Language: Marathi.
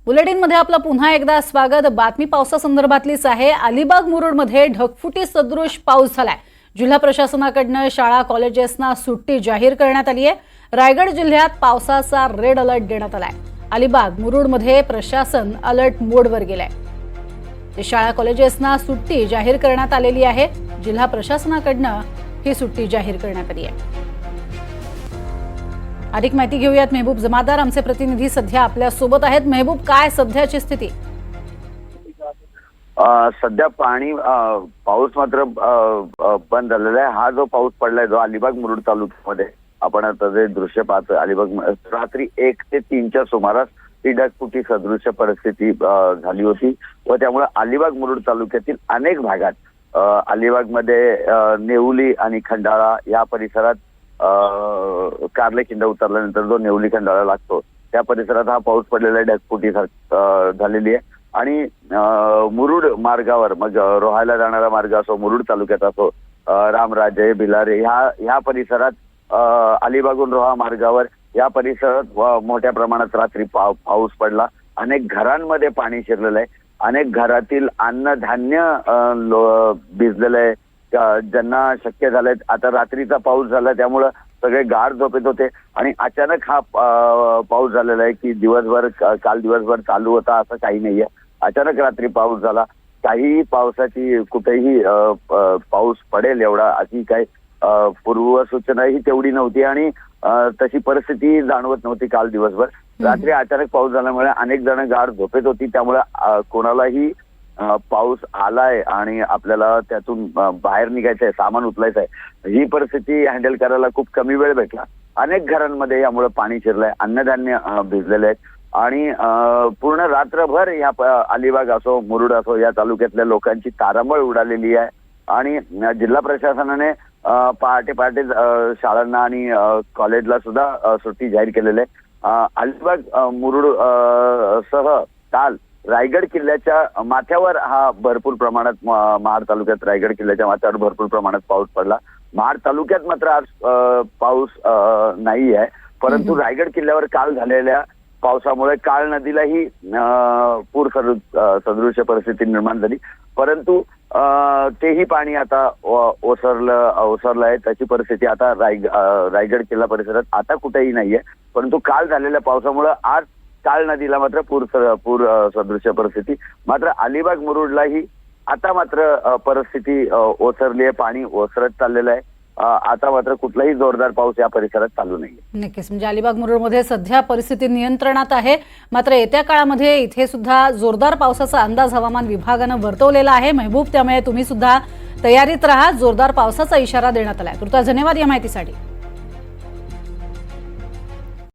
बुलेटिनमध्ये आपलं पुन्हा एकदा स्वागत। बातमी पावसासंदर्भातलीच आहे। अलिबाग मुरुडमध्ये ढगफुटी सदृश पाऊस झालाय। जिल्हा प्रशासनाकडून शाळा कॉलेजेसना सुट्टी जाहीर करण्यात आली आहे। रायगड जिल्ह्यात पावसाचा रेड अलर्ट देण्यात आलाय। अलिबाग मुरुडमध्ये प्रशासन अलर्ट मोडवर गेलंय। शाळा कॉलेजेसना सुट्टी जाहीर करण्यात आलेली आहे। जिल्हा प्रशासनाकडून ही सुट्टी जाहीर करण्यात आली आहे। अधिक माहिती घेऊयात मेहबूब जमादार आमचे प्रतिनिधी सध्या आपल्या सोबत आहेत। मेहबूब, काय सध्याची स्थिती? सध्या पाऊस मात्र बंद झालेला आहे। हा जो पाऊस पडलाय जो अलिबाग मुरुड तालुक्यामध्ये आपण आता जे दृश्य पाहतोय, अलिबाग रात्री 1 ते 3च्या सुमारास ही ढगफुटी सदृश परिस्थिती झाली होती व त्यामुळे अलिबाग मुरुड तालुक्यातील अनेक भागात अलिबागमध्ये नेवली आणि खंडाळा या परिसरात कारले खिंड उतरल्यानंतर जो नेवली खंडाळा लागतो त्या परिसरात हा पाऊस पडलेला ढगफुटी झालेली आहे। आणि मुरुड मार्गावर मग रोहायला जाणारा मार्ग असो, मुरुड तालुक्यात असो, रामराजे भिलारे ह्या परिसरात अलिबागून रोहा मार्गावर या परिसरात मोठ्या प्रमाणात रात्री पाऊस पडला। अनेक घरांमध्ये पाणी शिरलेलं आहे। अनेक घरातील अन्नधान्य भिजलेलं आहे। ज्यांना शक्य झालंय, आता रात्रीचा पाऊस झाला त्यामुळं सगळे गाढ झोपेत होते आणि अचानक हा पाऊस झालेला आहे की काल दिवसभर चालू होता असं काही नाहीये। अचानक रात्री पाऊस झाला। काही पावसाची कुठेही पाऊस पडेल एवढा अशी काही पूर्वसूचना ही तेवढी नव्हती आणि तशी परिस्थिती जाणवत नव्हती काल दिवसभर। रात्री अचानक पाऊस झाल्यामुळे अनेक जण गाढ झोपेत होती, त्यामुळे कोणालाही पाऊस आलाय आणि आपल्याला त्यातून बाहेर निघायचंय, सामान उचलायचंय, ही परिस्थिती हँडल करायला खूप कमी वेळ भेटला। अनेक घरांमध्ये यामुळे पाणी शिरलंय, अन्नधान्य भिजलेले आहेत आणि पूर्ण रात्रभर या अलिबाग असो मुरुड असो या तालुक्यातल्या लोकांची तारांबळ उडालेली आहे। आणि जिल्हा प्रशासनाने पहाटे शाळांना आणि कॉलेजला सुद्धा सुट्टी जाहीर केलेली आहे। अलिबाग मुरुड सह काल रायगड किल्ल्याच्या माथ्यावर हा भरपूर प्रमाणात महाड तालुक्यात रायगड किल्ल्याच्या माथ्यावर भरपूर प्रमाणात पाऊस पडला। महाड तालुक्यात मात्र आज पाऊस नाही आहे, परंतु रायगड किल्ल्यावर काल झालेल्या पावसामुळे काळ नदीलाही पूर सदृश परिस्थिती निर्माण झाली, परंतु तेही पाणी आता ओसरलं आहे। त्याची परिस्थिती आता रायगड किल्ला परिसरात आता कुठेही नाहीये, परंतु काल झालेल्या पावसामुळे आज काळ नदीला मात्र पूर सदृश परिस्थिती। मात्र अलिबाग मुरुडलाही आता मात्र परिस्थिती ओसरली आहे, पाणी ओसरत चाललेलं आहे। आता मात्र कुठलाही जोरदार पाऊस या परिसरात चालू नाहीये। नक्कीच, म्हणजे अलिबाग मुरुडमध्ये सध्या परिस्थिती नियंत्रणात आहे। मात्र येत्या काळामध्ये इथे सुद्धा जोरदार पावसाचा अंदाज हवामान विभागानं वर्तवलेला आहे। मेहबूब, त्यामुळे तुम्ही सुद्धा तयारीत राहा। जोरदार पावसाचा इशारा देण्यात आलाय। तुर्तास धन्यवाद या माहितीसाठी।